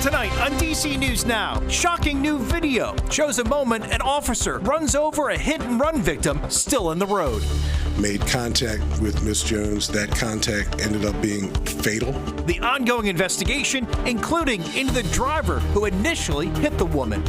Tonight on DC News Now, shocking new video shows a moment an officer runs over a hit-and-run victim still in the road. Made contact with Miss Jones. That contact ended up being fatal. The ongoing investigation, including into the driver who initially hit the woman.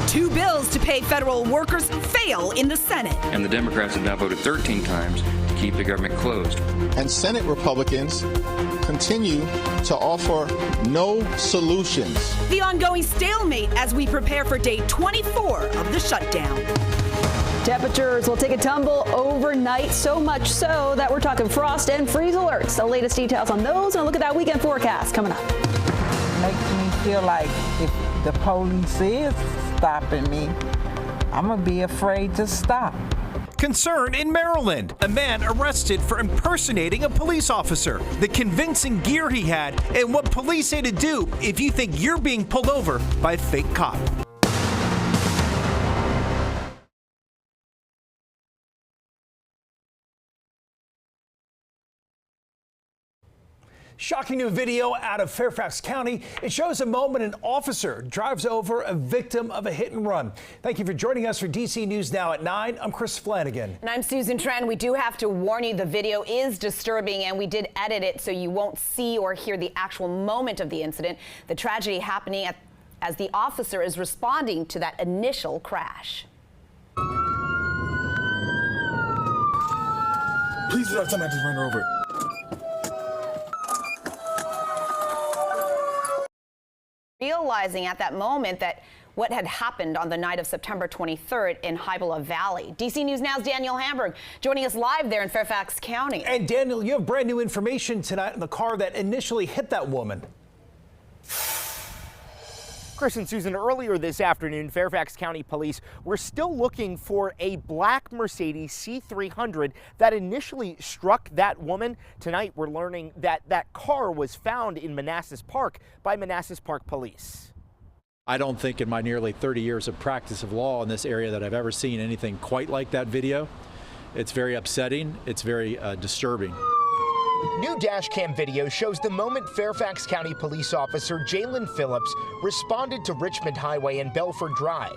Two bills to pay federal workers fail in the Senate. And the Democrats have now voted 13 times to keep the government closed. And Senate Republicans continue to offer no solutions. The ongoing stalemate as we prepare for day 24 of the shutdown. Temperatures will take a tumble overnight, so much so that we're talking frost and freeze alerts. The latest details on those and a look at that weekend forecast coming up. Makes me feel like if the police is stopping me, I'm gonna be afraid to stop. Concern in Maryland. A man arrested for impersonating a police officer. The convincing gear he had and what police say to do if you think you're being pulled over by a fake cop. Shocking new video out of Fairfax County. It shows a moment an officer drives over a victim of a hit and run. Thank you for joining us for DC News Now at 9. I'm Chris Flanagan. And I'm Susan Tran. We do have to warn you, the video is disturbing and we did edit it so you won't see or hear the actual moment of the incident. The tragedy happening as the officer is responding to that initial crash. Please do not tell me I just ran her over. Realizing at that moment that what had happened on the night of September 23rd in Hybla Valley. DC News Now's Daniel Hamburg joining us live there in Fairfax County. And Daniel, you have brand new information tonight on the car that initially hit that woman. Chris and Susan, earlier this afternoon, Fairfax County Police were still looking for a black Mercedes C300 that initially struck that woman. Tonight, we're learning that that car was found in Manassas Park by Manassas Park Police. I don't think in my nearly 30 years of practice of law in this area that I've ever seen anything quite like that video. It's very upsetting. It's very disturbing. New dash cam video shows the moment Fairfax County Police Officer Jalen Phillips responded to Richmond Highway and Belford Drive.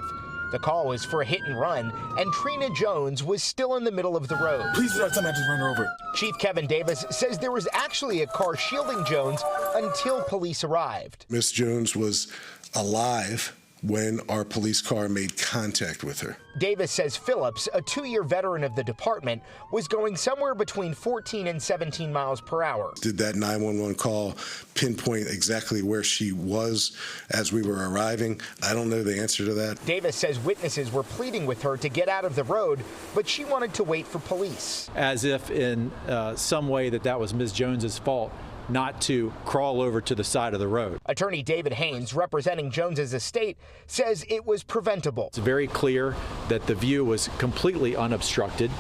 The call was for a hit and run, and Trina Jones was still in the middle of the road. Please do not tell me I just ran her over. Chief Kevin Davis says there was actually a car shielding Jones until police arrived. Miss Jones was alive when our police car made contact with her. Davis says Phillips, a 2-year veteran of the department, was going somewhere between 14 and 17 miles per hour. Did that 911 call pinpoint exactly where she was as we were arriving? I don't know the answer to that. Davis says witnesses were pleading with her to get out of the road, but she wanted to wait for police. As if in some way that was Ms. Jones's fault not to crawl over to the side of the road. Attorney David Haynes, representing Jones's estate, says it was preventable. It's very clear that the view was completely unobstructed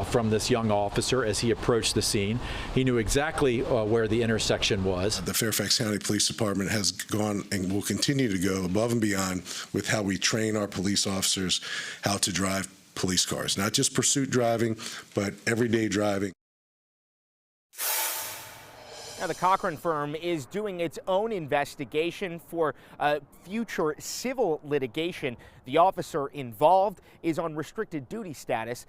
from this young officer as he approached the scene. He knew exactly where the intersection was. The Fairfax County Police Department has gone and will continue to go above and beyond with how we train our police officers how to drive police cars, not just pursuit driving, but everyday driving. Now, the Cochran firm is doing its own investigation for future civil litigation. The officer involved is on restricted duty status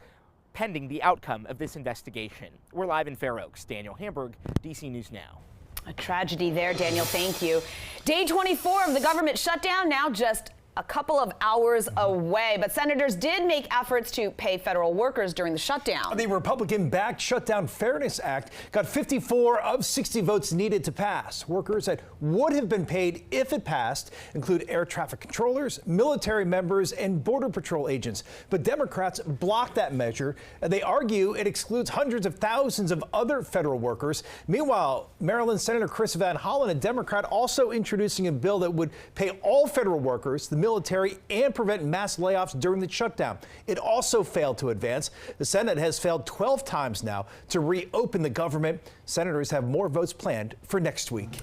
pending the outcome of this investigation. We're live in Fair Oaks. Daniel Hamburg, DC News Now. A tragedy there, Daniel. Thank you. Day 24 of the government shutdown now just a couple of hours away, but senators did make efforts to pay federal workers during the shutdown. The Republican-backed Shutdown Fairness Act got 54 of 60 votes needed to pass. Workers that would have been paid if it passed include air traffic controllers, military members, and Border Patrol agents. But Democrats blocked that measure. They argue it excludes hundreds of thousands of other federal workers. Meanwhile, Maryland Senator Chris Van Hollen, a Democrat, also introducing a bill that would pay all federal workers, the military, and prevent mass layoffs during the shutdown. It also failed to advance. The Senate has failed 12 times now to reopen the government. Senators have more votes planned for next week.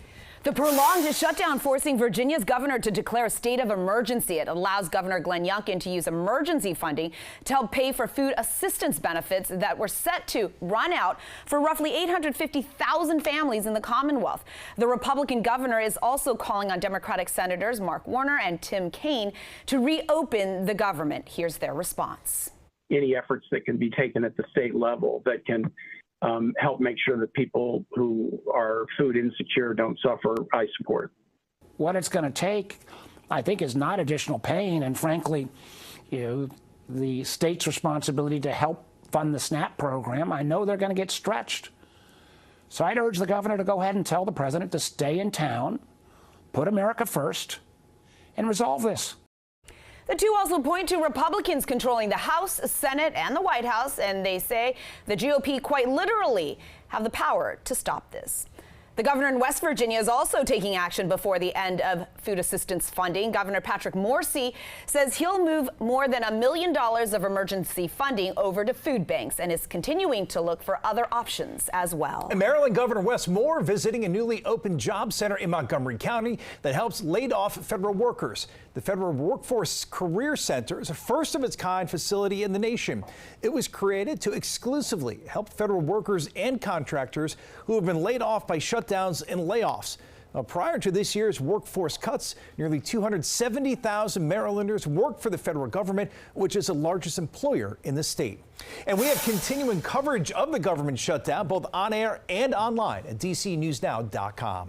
The prolonged shutdown forcing Virginia's governor to declare a state of emergency. It allows Governor Glenn Youngkin to use emergency funding to help pay for food assistance benefits that were set to run out for roughly 850,000 families in the Commonwealth. The Republican governor is also calling on Democratic Senators Mark Warner and Tim Kaine to reopen the government. Here's their response. Any efforts that can be taken at the state level that can help make sure that people who are food insecure don't suffer, I support. What it's going to take, I think, is not additional pain, and frankly, the state's responsibility to help fund the SNAP program. I know they're going to get stretched. So I'd urge the governor to go ahead and tell the president to stay in town, put America first, and resolve this. The two also point to Republicans controlling the House, Senate, and the White House, and they say the GOP quite literally have the power to stop this. The governor in West Virginia is also taking action before the end of food assistance funding. Governor Patrick Morrisey says he'll move more than $1 million of emergency funding over to food banks and is continuing to look for other options as well. And Maryland Governor Wes Moore visiting a newly opened job center in Montgomery County that helps laid off federal workers. The Federal Workforce Career Center is a first of its kind facility in the nation. It was created to exclusively help federal workers and contractors who have been laid off by shutdowns and layoffs. Now, prior to this year's workforce cuts, nearly 270,000 Marylanders worked for the federal government, which is the largest employer in the state. And we have continuing coverage of the government shutdown, both on air and online at DCNewsNow.com.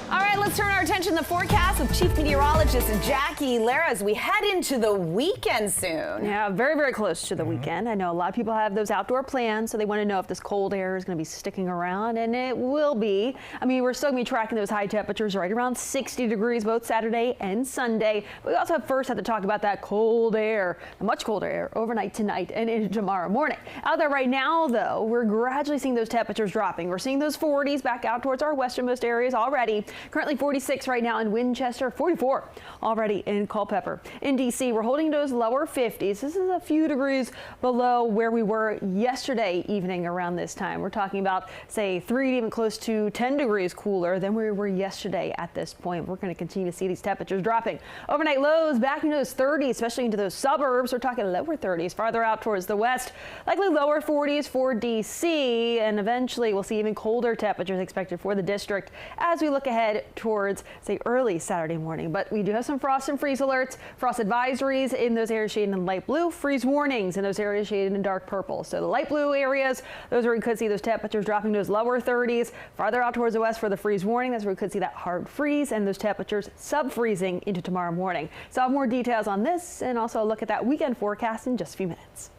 All right, let's turn our attention to the forecast with Chief Meteorologist Jackie Lehrer as we head into the weekend soon. Yeah, very, very close to the weekend. I know a lot of people have those outdoor plans, so they want to know if this cold air is going to be sticking around, and it will be. I mean, we're still going to be tracking those high temperatures right around 60 degrees both Saturday and Sunday. But we also have to talk about that cold air, much colder air overnight tonight and into tomorrow morning. Out there right now, though, we're gradually seeing those temperatures dropping. We're seeing those 40s back out towards our westernmost areas already. Currently 46 right now in Winchester, 44 already in Culpeper. In D.C., we're holding those lower 50s. This is a few degrees below where we were yesterday evening around this time. We're talking about, say, 3 even close to 10 degrees cooler than we were yesterday at this point. We're going to continue to see these temperatures dropping. Overnight lows back into those 30s, especially into those suburbs. We're talking lower 30s farther out towards the west, likely lower 40s for D.C. And eventually we'll see even colder temperatures expected for the district as we look ahead towards, say, early Saturday morning. But we do have some frost and freeze alerts, frost advisories in those areas shaded in light blue, freeze warnings in those areas shaded in dark purple. So the light blue areas, those where we could see those temperatures dropping to those lower 30s. Farther out towards the west for the freeze warning, that's where we could see that hard freeze and those temperatures sub-freezing into tomorrow morning. So I'll have more details on this and also a look at that weekend forecast in just a few minutes.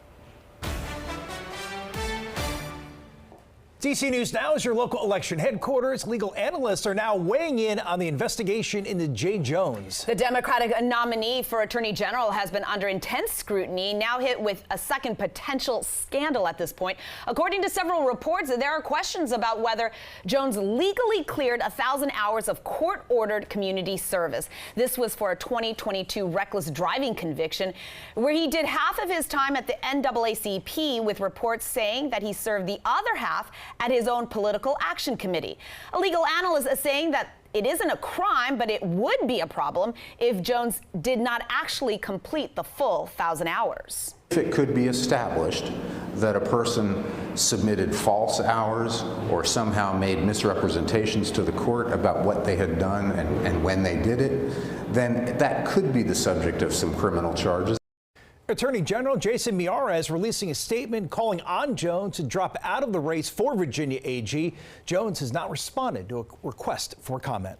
DC News Now is your local election headquarters. Legal analysts are now weighing in on the investigation into Jay Jones. The Democratic nominee for Attorney General has been under intense scrutiny, now hit with a second potential scandal at this point. According to several reports, there are questions about whether Jones legally cleared 1,000 hours of court-ordered community service. This was for a 2022 reckless driving conviction, where he did half of his time at the NAACP, with reports saying that he served the other half at his own political action committee. A legal analyst is saying that it isn't a crime, but it would be a problem if Jones did not actually complete the full 1,000 hours. If it could be established that a person submitted false hours or somehow made misrepresentations to the court about what they had done and when they did it, then that could be the subject of some criminal charges. Attorney General Jason Miyares is releasing a statement calling on Jones to drop out of the race for Virginia AG. Jones has not responded to a request for comment.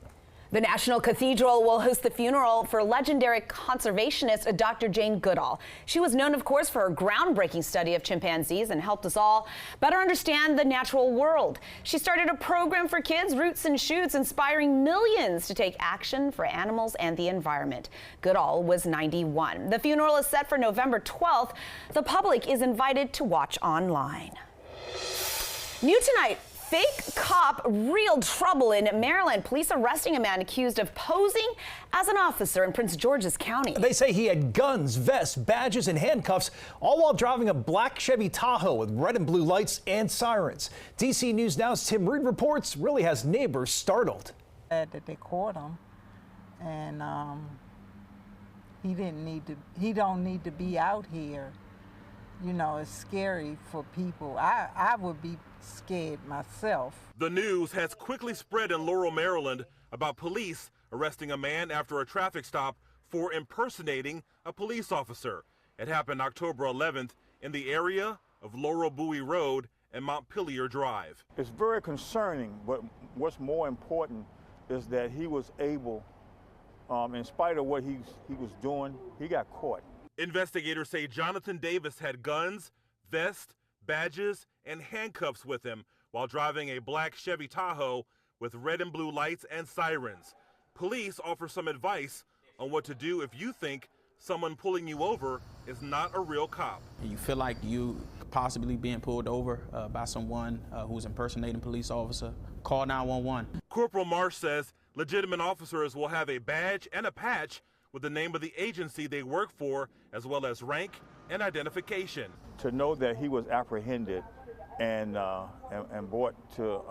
The National Cathedral will host the funeral for legendary conservationist Dr. Jane Goodall. She was known, of course, for her groundbreaking study of chimpanzees and helped us all better understand the natural world. She started a program for kids, Roots and Shoots, inspiring millions to take action for animals and the environment. Goodall was 91. The funeral is set for November 12th. The public is invited to watch online. New tonight. Fake cop, real trouble in Maryland. Police arresting a man accused of posing as an officer in Prince George's County. They say he had guns, vests, badges, and handcuffs, all while driving a black Chevy Tahoe with red and blue lights and sirens. DC News Now's Tim Reed reports really has neighbors startled. Glad that they caught him, and he don't need to be out here. You know, it's scary for people. I would be scared myself. The news has quickly spread in Laurel, Maryland about police arresting a man after a traffic stop for impersonating a police officer. It happened October 11th in the area of Laurel Bowie Road and Montpelier Drive. It's very concerning, but what's more important is that he was able, in spite of what he was doing, he got caught. Investigators say Jonathan Davis had guns, vest, badges, and handcuffs with him while driving a black Chevy Tahoe with red and blue lights and sirens. Police offer some advice on what to do if you think someone pulling you over is not a real cop. You feel like you possibly being pulled over by someone who's impersonating a police officer, call 911. Corporal Marsh says legitimate officers will have a badge and a patch with the name of the agency they work for, as well as rank and identification. To know that he was apprehended and brought to,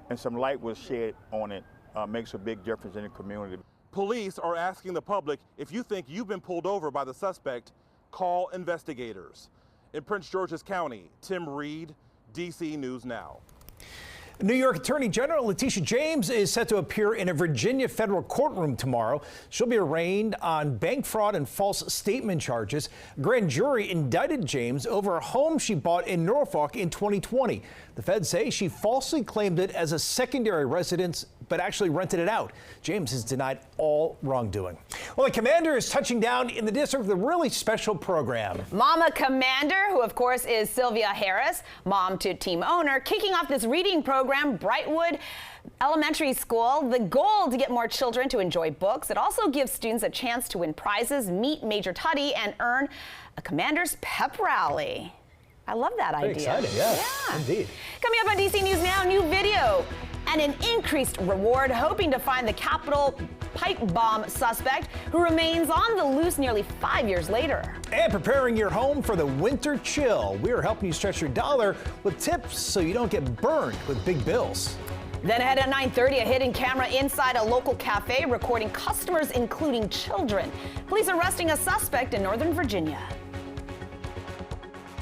and some light was shed on it, makes a big difference in the community. Police are asking the public, if you think you've been pulled over by the suspect, call investigators. In Prince George's County, Tim Reed, DC News Now. New York Attorney General Letitia James is set to appear in a Virginia federal courtroom tomorrow. She'll be arraigned on bank fraud and false statement charges. A grand jury indicted James over a home she bought in Norfolk in 2020. The feds say she falsely claimed it as a secondary residence, but actually rented it out. James has denied all wrongdoing. Well, the commander is touching down in the district with a really special program. Mama Commander, who of course is Sylvia Harris, mom to team owner, kicking off this reading program, Brightwood Elementary School. The goal to get more children to enjoy books. It also gives students a chance to win prizes, meet Major Tutty, and earn a Commander's Pep Rally. I love that idea. Exciting, yeah, indeed. Coming up on DC News Now, new video and an increased reward, hoping to find the Capitol pipe bomb suspect who remains on the loose nearly 5 years later. And preparing your home for the winter chill. We are helping you stretch your dollar with tips so you don't get burned with big bills. Then ahead at 9:30, a hidden camera inside a local cafe recording customers, including children. Police arresting a suspect in Northern Virginia.